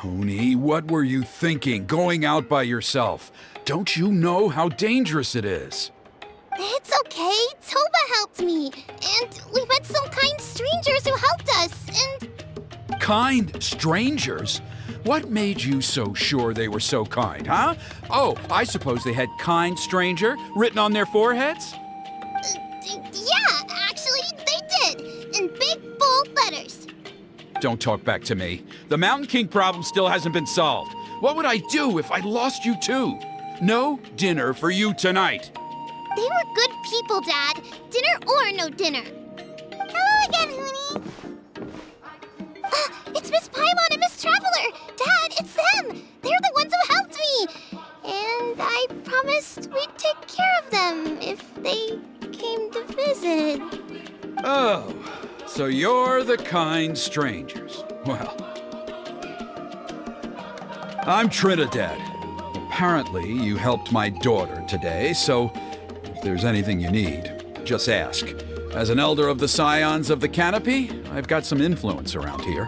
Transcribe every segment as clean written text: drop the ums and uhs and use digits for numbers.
Honey, what were you thinking, going out by yourself? Don't you know how dangerous it is? It's okay. Toba helped me. And we met some kind strangers who helped us. And Kind strangers? What made you so sure they were so kind, huh? Oh, I suppose they had kind stranger written on their foreheads? yeah, actually, they did. In big, bold letters. Don't talk back to me. The Mountain King problem still hasn't been solved. What would I do if I lost you too? No dinner for you tonight. They were good people, Dad. Dinner or no dinner. Hello again, Hoonie. It's Miss Paimon and Miss Traveler. Dad, it's them. They're the ones who helped me. And I promised we'd take care of them if they came to visit. Oh, so you're the kind strangers. Well, I'm Trinidad. Apparently, you helped my daughter today, so if there's anything you need, just ask. As an elder of the Scions of the Canopy, I've got some influence around here.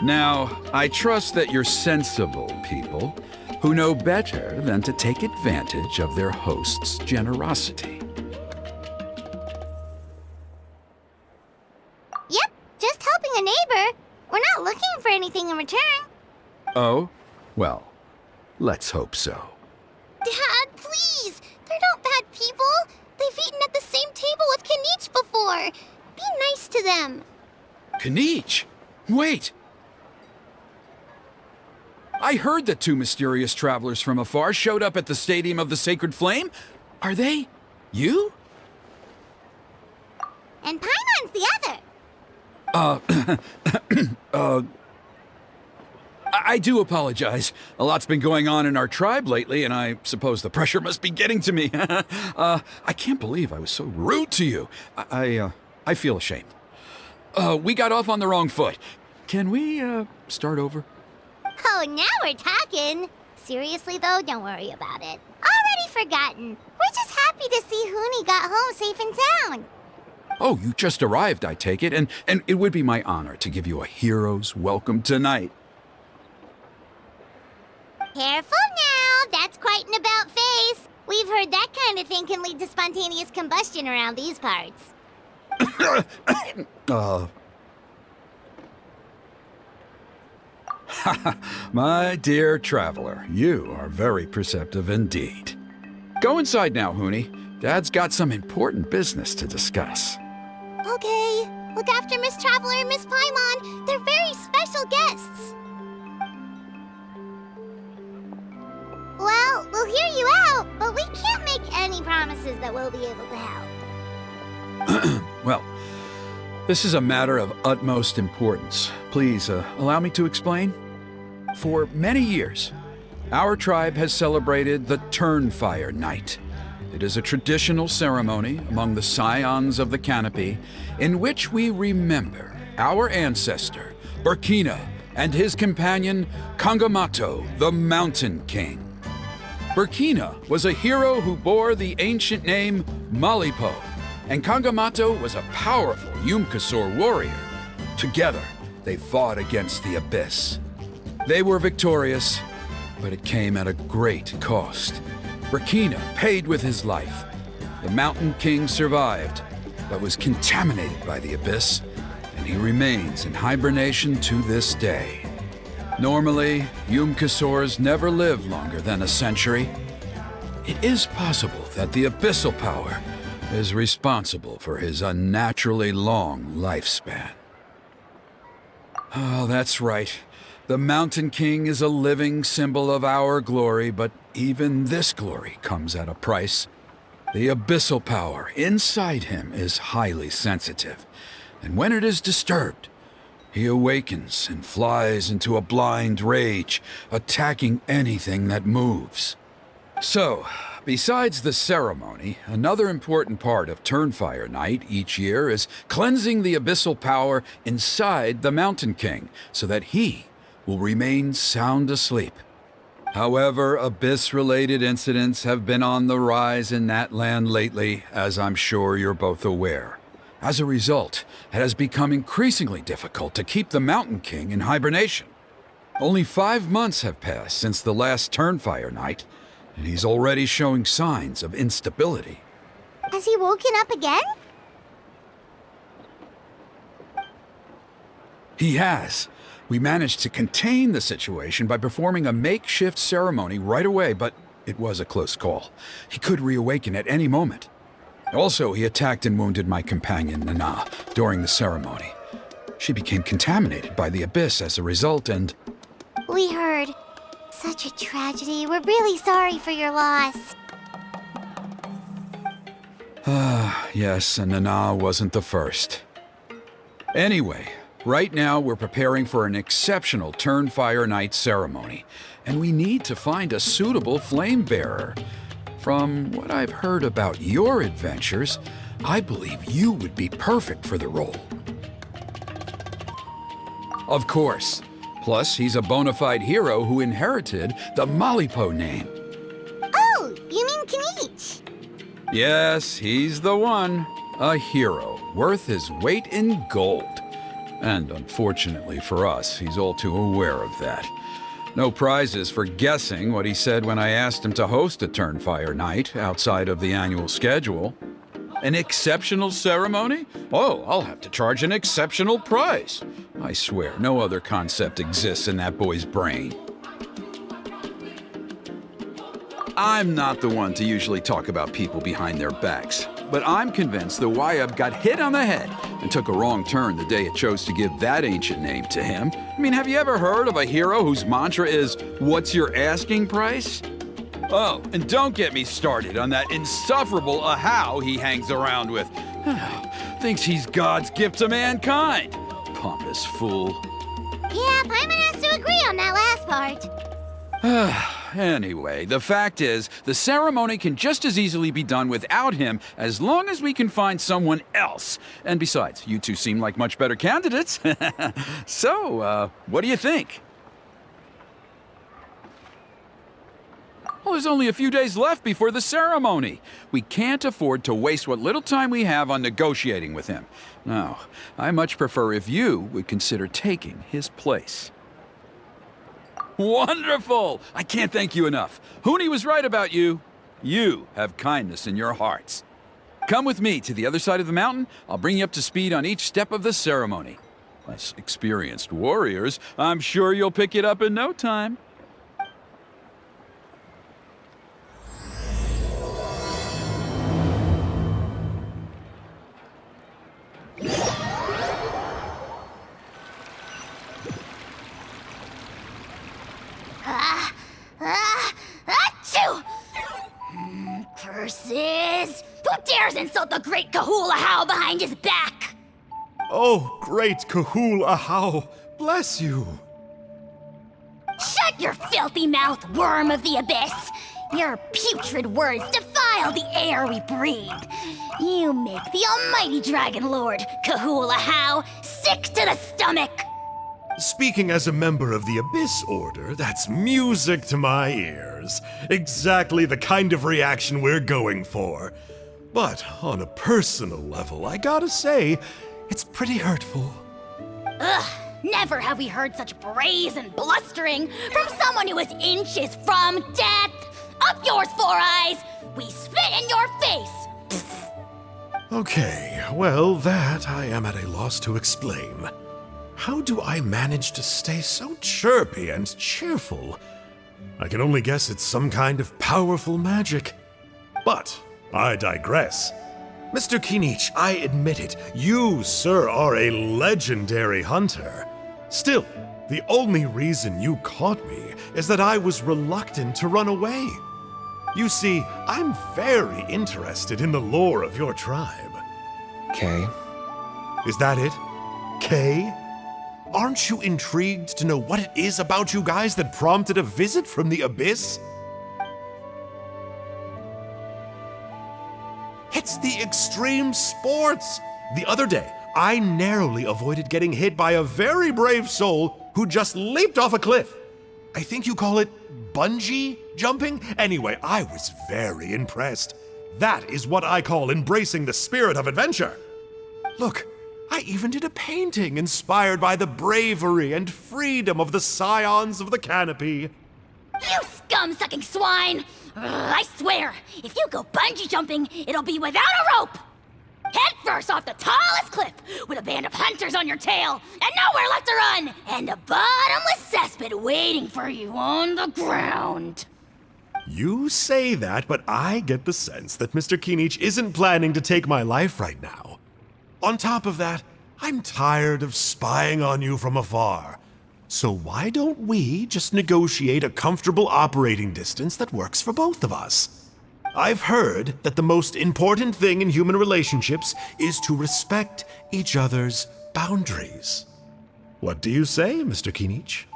Now, I trust that you're sensible people who know better than to take advantage of their host's generosity. Yep, just helping a neighbor. We're not looking for anything in return. Oh? Well, let's hope so. Dad, please! They're not bad people. They've eaten at the same table with Kanich before. Be nice to them. Kanich? Wait! I heard that two mysterious travelers from afar showed up at the Stadium of the Sacred Flame. Are they you? And Paimon's the other. I do apologize. A lot's been going on in our tribe lately, and I suppose the pressure must be getting to me. I can't believe I was so rude to you. I feel ashamed. We got off on the wrong foot. Can we, start over? Oh, now we're talking. Seriously, though, don't worry about it. Already forgotten. We're just happy to see Hoonie got home safe and sound. Oh, you just arrived, I take it, and it would be my honor to give you a hero's welcome tonight. Careful now. That's quite an about face. We've heard that kind of thing can lead to spontaneous combustion around these parts. My dear traveler, you are very perceptive indeed. Go inside now, Hoonie. Dad's got some important business to discuss. Okay. Look after Miss Traveler and Miss Paimon. They're very special guests. Well, we'll hear you out, but we can't make any promises that we'll be able to help. Well, this is a matter of utmost importance. Please, allow me to explain. For many years, our tribe has celebrated the Turnfire Night. It is a traditional ceremony among the Scions of the Canopy in which we remember our ancestor, Burkina, and his companion, Kangamato, the Mountain King. Burkina was a hero who bore the ancient name Malipo, and Kangamato was a powerful Yumkasor warrior. Together, they fought against the Abyss. They were victorious, but it came at a great cost. Burkina paid with his life. The Mountain King survived, but was contaminated by the Abyss, and he remains in hibernation to this day. Normally, Yumkasors never live longer than a century. It is possible that the Abyssal Power is responsible for his unnaturally long lifespan. Oh, that's right. The Mountain King is a living symbol of our glory, but even this glory comes at a price. The Abyssal Power inside him is highly sensitive, and when it is disturbed, he awakens and flies into a blind rage, attacking anything that moves. So, besides the ceremony, another important part of Turnfire Night each year is cleansing the Abyssal Power inside the Mountain King so that he will remain sound asleep. However, Abyss-related incidents have been on the rise in that land lately, as I'm sure you're both aware. As a result, it has become increasingly difficult to keep the Mountain King in hibernation. Only 5 months have passed since the last Turnfire night, and he's already showing signs of instability. Has he woken up again? He has. We managed to contain the situation by performing a makeshift ceremony right away, but it was a close call. He could reawaken at any moment. Also, he attacked and wounded my companion, Nana, during the ceremony. She became contaminated by the Abyss as a result, and... We heard. Such a tragedy. We're really sorry for your loss. Yes, and Nana wasn't the first. Anyway, right now we're preparing for an exceptional Turnfire Night ceremony, and we need to find a suitable flame bearer. From what I've heard about your adventures, I believe you would be perfect for the role. Of course. Plus, he's a bona fide hero who inherited the Malipo name. Oh, you mean Kinich? Yes, he's the one. A hero, worth his weight in gold. And unfortunately for us, he's all too aware of that. No prizes for guessing what he said when I asked him to host a Turnfire night outside of the annual schedule. An exceptional ceremony? Oh, I'll have to charge an exceptional price. I swear, no other concept exists in that boy's brain. I'm not the one to usually talk about people behind their backs, but I'm convinced the Wyab got hit on the head and took a wrong turn the day it chose to give that ancient name to him. I mean, have you ever heard of a hero whose mantra is, "What's your asking price?" Oh, and don't get me started on that insufferable Ahau he hangs around with. Thinks he's God's gift to mankind. Pompous fool. Yeah, Paimon has to agree on that last part. Anyway, the fact is, the ceremony can just as easily be done without him as long as we can find someone else. And besides, you two seem like much better candidates. So, what do you think? Well, there's only a few days left before the ceremony. We can't afford to waste what little time we have on negotiating with him. No, I much prefer if you would consider taking his place. Wonderful! I can't thank you enough. Huni was right about you. You have kindness in your hearts. Come with me to the other side of the mountain. I'll bring you up to speed on each step of the ceremony. As experienced warriors, I'm sure you'll pick it up in no time. Achoo! Curses! Who dares insult the great Kahul Ahau behind his back? Oh, great Kahul Ahau, bless you. Shut your filthy mouth, worm of the abyss! Your putrid words defile the air we breathe. You make the almighty Dragon Lord, Kahul Ahau, sick to the stomach! Speaking as a member of the Abyss Order, that's music to my ears. Exactly the kind of reaction we're going for. But on a personal level, I gotta say, it's pretty hurtful. Ugh, never have we heard such brazen blustering from someone who is inches from death! Up yours, Four Eyes! We spit in your face! Okay, well, that I am at a loss to explain. How do I manage to stay so chirpy and cheerful? I can only guess it's some kind of powerful magic. But I digress. Mr. Kinich, I admit it, you, sir, are a legendary hunter. Still, the only reason you caught me is that I was reluctant to run away. You see, I'm very interested in the lore of your tribe. Kay? Is that it? Kay? Aren't you intrigued to know what it is about you guys that prompted a visit from the Abyss? It's the extreme sports! The other day, I narrowly avoided getting hit by a very brave soul who just leaped off a cliff. I think you call it bungee jumping? Anyway, I was very impressed. That is what I call embracing the spirit of adventure. Look, I even did a painting inspired by the bravery and freedom of the Scions of the Canopy. You scum-sucking swine! I swear, if you go bungee jumping, it'll be without a rope! Head first off the tallest cliff, with a band of hunters on your tail, and nowhere left to run, and a bottomless cesspit waiting for you on the ground. You say that, but I get the sense that Mr. Kinich isn't planning to take my life right now. On top of that, I'm tired of spying on you from afar. So why don't we just negotiate a comfortable operating distance that works for both of us? I've heard that the most important thing in human relationships is to respect each other's boundaries. What do you say, Mr. Kinich?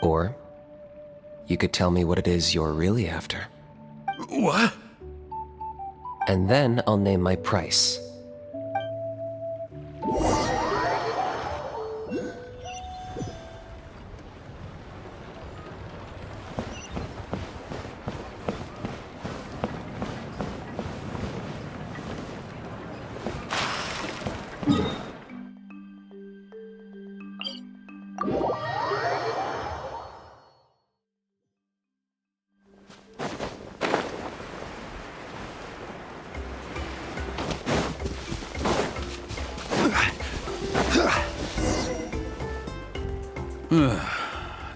Or you could tell me what it is you're really after. What? And then I'll name my price.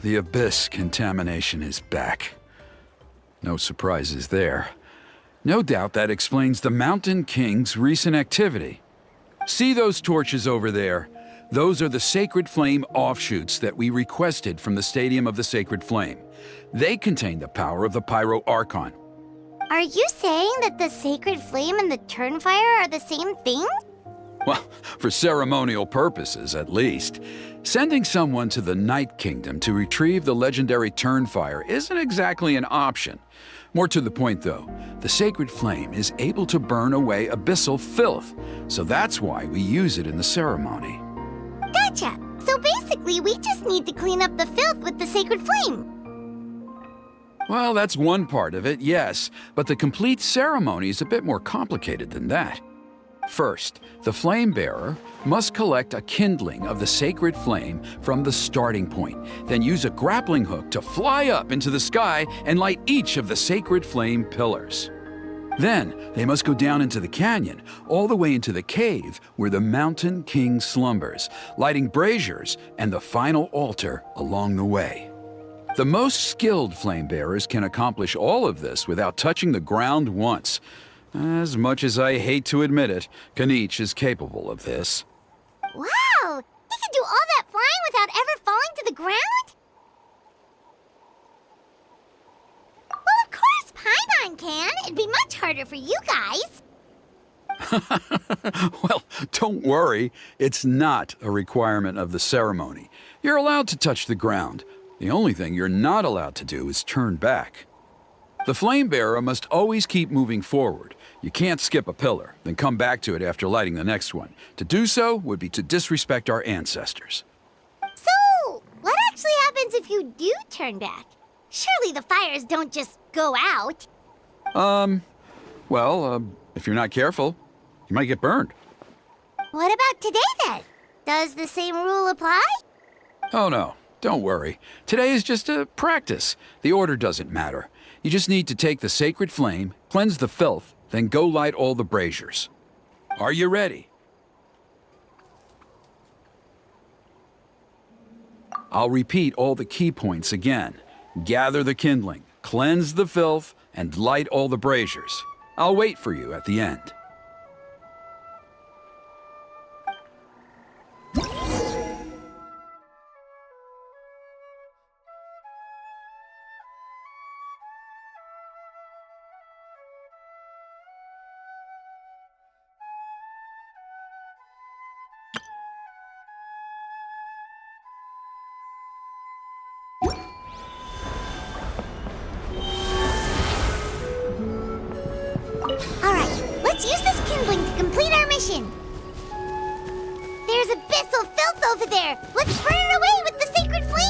The Abyss contamination is back. No surprises there. No doubt that explains the Mountain King's recent activity. See those torches over there? Those are the Sacred Flame offshoots that we requested from the Stadium of the Sacred Flame. They contain the power of the Pyro Archon. Are you saying that the Sacred Flame and the Turnfire are the same thing? Well, for ceremonial purposes, at least. Sending someone to the Night Kingdom to retrieve the legendary Turnfire isn't exactly an option. More to the point, though, the Sacred Flame is able to burn away abyssal filth, so that's why we use it in the ceremony. Gotcha! So basically, we just need to clean up the filth with the Sacred Flame. Well, that's one part of it, yes, but the complete ceremony is a bit more complicated than that. First, the flame bearer must collect a kindling of the sacred flame from the starting point, then use a grappling hook to fly up into the sky and light each of the sacred flame pillars. Then, they must go down into the canyon, all the way into the cave where the Mountain King slumbers, lighting braziers and the final altar along the way. The most skilled flame bearers can accomplish all of this without touching the ground once. As much as I hate to admit it, Kinich is capable of this. Wow! He can do all that flying without ever falling to the ground? Well, of course Paimon can. It'd be much harder for you guys. Well, don't worry. It's not a requirement of the ceremony. You're allowed to touch the ground. The only thing you're not allowed to do is turn back. The flame bearer must always keep moving forward. You can't skip a pillar, then come back to it after lighting the next one. To do so would be to disrespect our ancestors. So, what actually happens if you do turn back? Surely the fires don't just go out. If you're not careful, you might get burned. What about today then? Does the same rule apply? Oh no, don't worry. Today is just a practice. The order doesn't matter. You just need to take the sacred flame, cleanse the filth, then go light all the braziers. Are you ready? I'll repeat all the key points again. Gather the kindling, cleanse the filth, and light all the braziers. I'll wait for you at the end. Alright, let's use this kindling to complete our mission. There's abyssal filth over there. Let's burn it away with the sacred flame.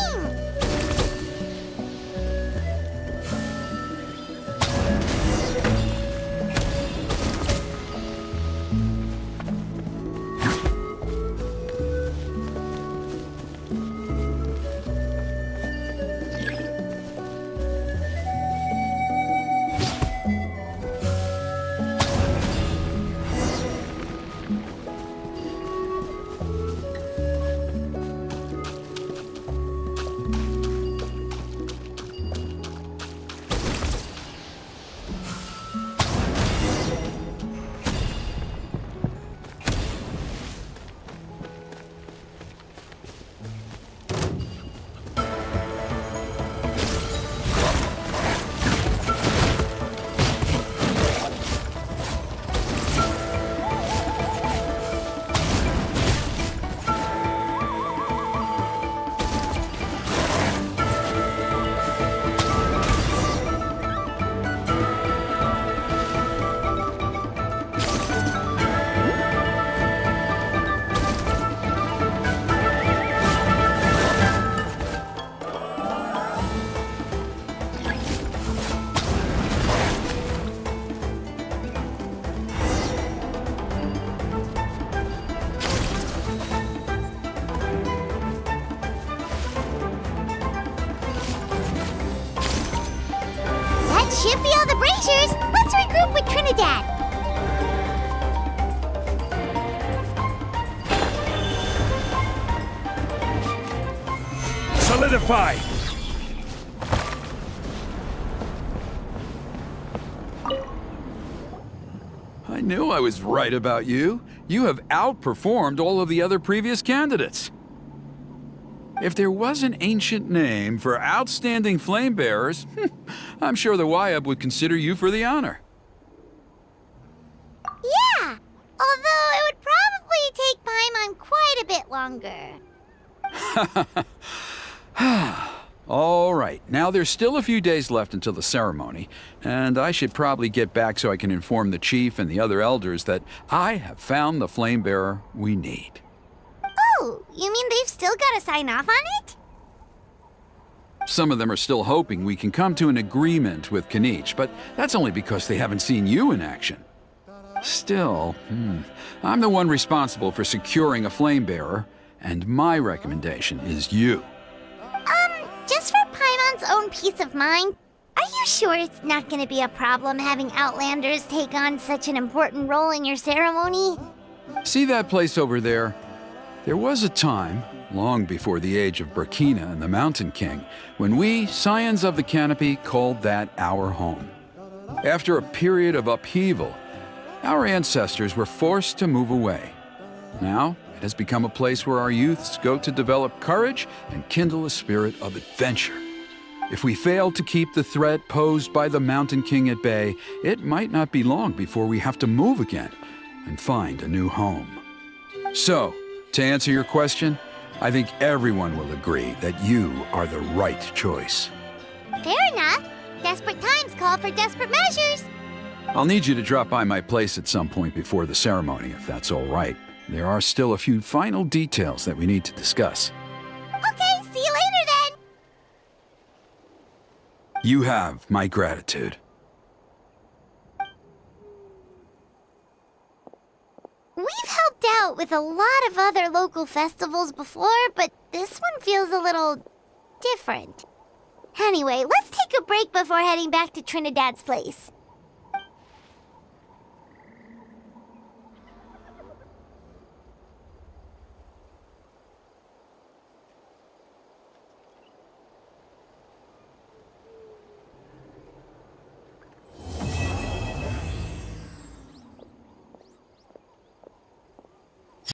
should be all the braziers. Let's regroup with Trinidad. Solidify! I knew I was right about you. You have outperformed all of the other previous candidates. If there was an ancient name for outstanding flame bearers, I'm sure the Wyab would consider you for the honor. Yeah, although it would probably take Paimon quite a bit longer. All right, now there's still a few days left until the ceremony, and I should probably get back so I can inform the chief and the other elders that I have found the flame bearer we need. Oh, you mean they've still got to sign off on it? Some of them are still hoping we can come to an agreement with Kinich, but that's only because they haven't seen you in action. Still, I'm the one responsible for securing a flame bearer, and my recommendation is you. Just for Paimon's own peace of mind, are you sure it's not going to be a problem having Outlanders take on such an important role in your ceremony? See that place over there? There was a time, long before the age of Burkina and the Mountain King, when we, Scions of the Canopy, called that our home. After a period of upheaval, our ancestors were forced to move away. Now, it has become a place where our youths go to develop courage and kindle a spirit of adventure. If we fail to keep the threat posed by the Mountain King at bay, it might not be long before we have to move again and find a new home. So, to answer your question, I think everyone will agree that you are the right choice. Fair enough. Desperate times call for desperate measures. I'll need you to drop by my place at some point before the ceremony, if that's all right. There are still a few final details that we need to discuss. Okay, see you later then. You have my gratitude. We've helped out with a lot of other local festivals before, but this one feels a little different. Anyway, let's take a break before heading back to Trinidad's place.